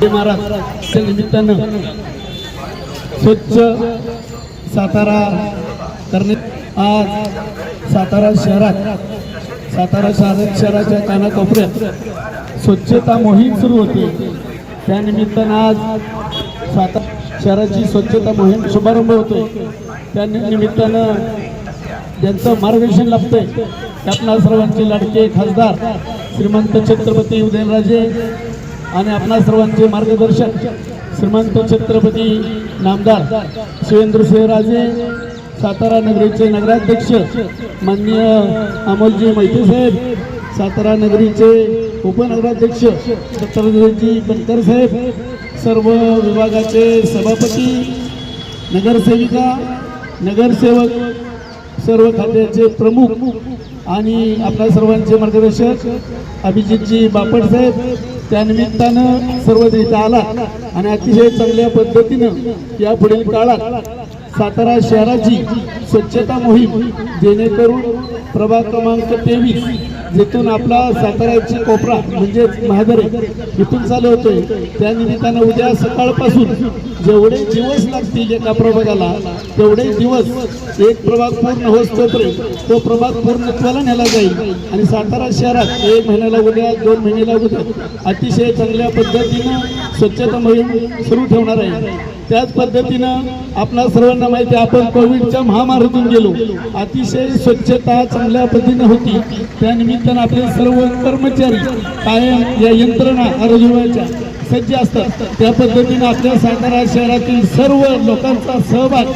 महाराजच्या निमित्तानं स्वच्छ सातारा करणे आज सातारा शहराच्या कानाकोपऱ्यात स्वच्छता मोहीम सुरू होते। त्या निमित्तानं आज सातारा शहराची स्वच्छता मोहीम शुभारंभ होतोय। त्या निमित्तानं ज्यांचं मार्गदर्शन लाभतंय ते आपणा सर्वांचे लाडके खासदार श्रीमंत छत्रपती उदयनराजे आणि आपणा सर्वांचे मार्गदर्शक श्रीमंत छत्रपती नामदार शिवेंद्रसिंहराजे, सातारा नगरीचे नगराध्यक्ष माननीय अमोलजी मैत्री साहेब, सातारा नगरीचे उपनगराध्यक्ष दत्तात्रयजी बनकर साहेब, सर्व विभागाचे सभापती, नगरसेविका, नगरसेवक, सर्व खात्याचे प्रमुख आणि आपल्या सर्वांचे मार्गदर्शक अभिजितजी बापट साहेब, त्या निमित्तानं सर्वजण आला आणि अतिशय चांगल्या पद्धतीनं या पुढील काळात सातारा शहराची स्वच्छता मोहीम जेणेकरून प्रभाग क्रमांक 23 जिथून आपला साताराची कोपरा म्हणजे महादरे इथून चालू होतोय, त्या निमित्तानं उद्या सकाळपासून जेवढे दिवस लागतील एका प्रभागाला तेवढे दिवस एक प्रभाग पूर्ण होतोपर्यंत तो प्रभाग पूर्णत्वाला नेला जाईल आणि सातारा शहरात 1 महिन्याला उद्या 2 महिन्याला उद्या अतिशय चांगल्या पद्धतीनं स्वच्छता मोहीम सुरू ठेवणार आहे। त्याच पद्धतीनं आपल्या सर्वांना माहिती आहे आपण कोविडच्या महामारीतून गेलो, अतिशय स्वच्छता चांगल्या पद्धतीने होती। त्या निमित्तानं आपले सर्व कर्मचारी कायम या यंत्रणा आरोग्याच्या सज्ज असतात। त्या पद्धतीनं आपल्या सातारा शहरातील सर्व लोकांचा सहभाग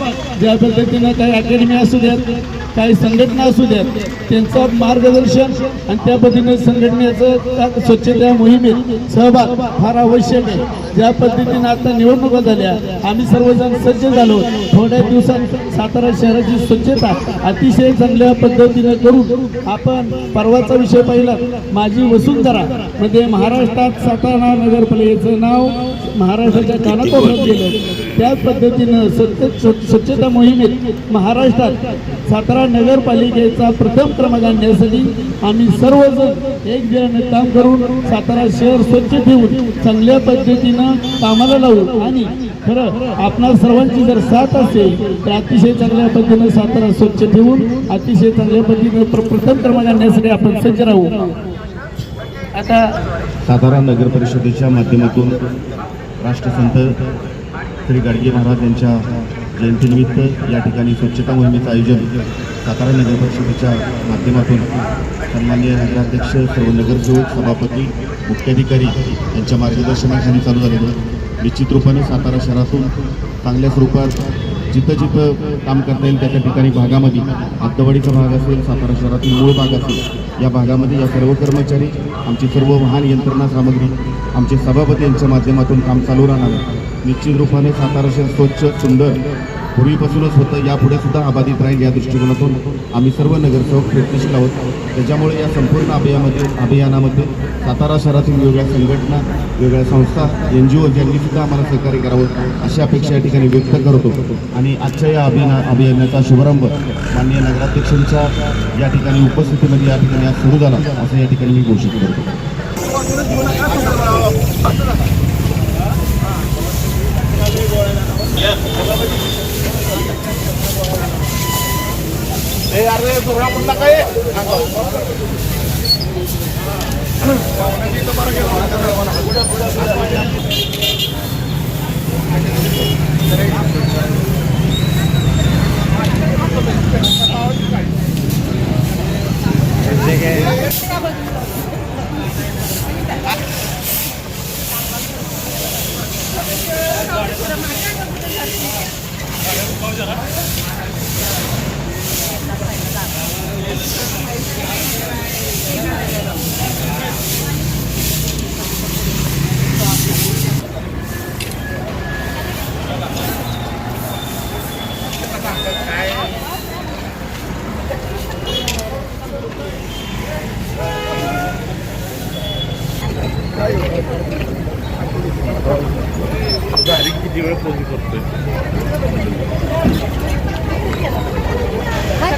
ज्या पद्धतीनं काही अकॅडमी असू द्यात, काही संघटना असू द्यात, त्यांचं मार्गदर्शन आणि त्या पद्धतीने संघटनेचं स्वच्छता मोहिमेत सहभाग फार आवश्यक आहे। ज्या पद्धतीने आता निवडणुका झाल्या आम्ही सर्वजण सज्ज झालो, थोड्या दिवसात सातारा शहराची स्वच्छता अतिशय चांगल्या पद्धतीने करून आपण परवाचा विषय पाहिला माझी वसुंधरा मध्ये महाराष्ट्रात सातारा नगरपालिकेचं नाव महाराष्ट्राच्या कानाकोपऱ्यात गेलं। त्याच पद्धतीनं स्वच्छता मोहिमेत महाराष्ट्रात सातारा नगरपालिकेचा प्रथम क्रमांक आणण्यासाठी आम्ही सर्वजण एकदिलाने काम करून सातारा शहर स्वच्छ ठेवून चांगल्या पद्धतीनं कामाला लावू आणि खरं आपणा सर्वांची जर साथ असेल तर अतिशय चांगल्या पद्धतीनं सातारा स्वच्छ ठेवून अतिशय चांगल्या पद्धतीनं प्रथम क्रमांक आणण्यासाठी आपण सज्ज राहू। आता सातारा नगर परिषदेच्या माध्यमातून राष्ट्रसंत श्री गाडगे महाराज यांच्या जयंतीनिमित्त या ठिकाणी स्वच्छता मोहिमेचं आयोजन सातारा नगर परिषदेच्या माध्यमातून सन्माननीय नगराध्यक्ष, सर्व नगरसेवक, सभापती, मुख्याधिकारी यांच्या मार्गदर्शनाखाली चालू झालेलं निश्चित रूपाने सातारा शहरातून चांगल्या स्वरूपात जिथं जिथं काम करता येईल त्या ठिकाणी भागामध्ये आत्तवाडीचा भाग असेल, सातारा शहरातील मूळ भाग असेल, या भागामध्ये या सर्व कर्मचारी, आमची सर्व वाहन यंत्रणा सामग्री, आमचे सभापती यांच्या माध्यमातून काम चालू राहणार। निश्चित रूपाने सातारा शहर स्वच्छ सुंदर पूर्वीपासूनच होतं, यापुढे सुद्धा अबाधित राहील या दृष्टिकोनातून आम्ही सर्व नगरसेवक प्रयत्नशील आहोत। त्याच्यामुळे या संपूर्ण अभियानामध्ये सातारा शहरातील वेगवेगळ्या संघटना, वेगवेगळ्या संस्था, NGO यांनी सुद्धा आम्हाला सहकार्य करावं अशी अपेक्षा या ठिकाणी व्यक्त करतो आणि आजच्या या अभियानाचा शुभारंभ माननीय नगराध्यक्षांच्या या ठिकाणी उपस्थितीमध्ये या ठिकाणी आज सुरू झाला असं या ठिकाणी मी घोषित करतो। जरा किती वेळ पोहोचू करतोय काय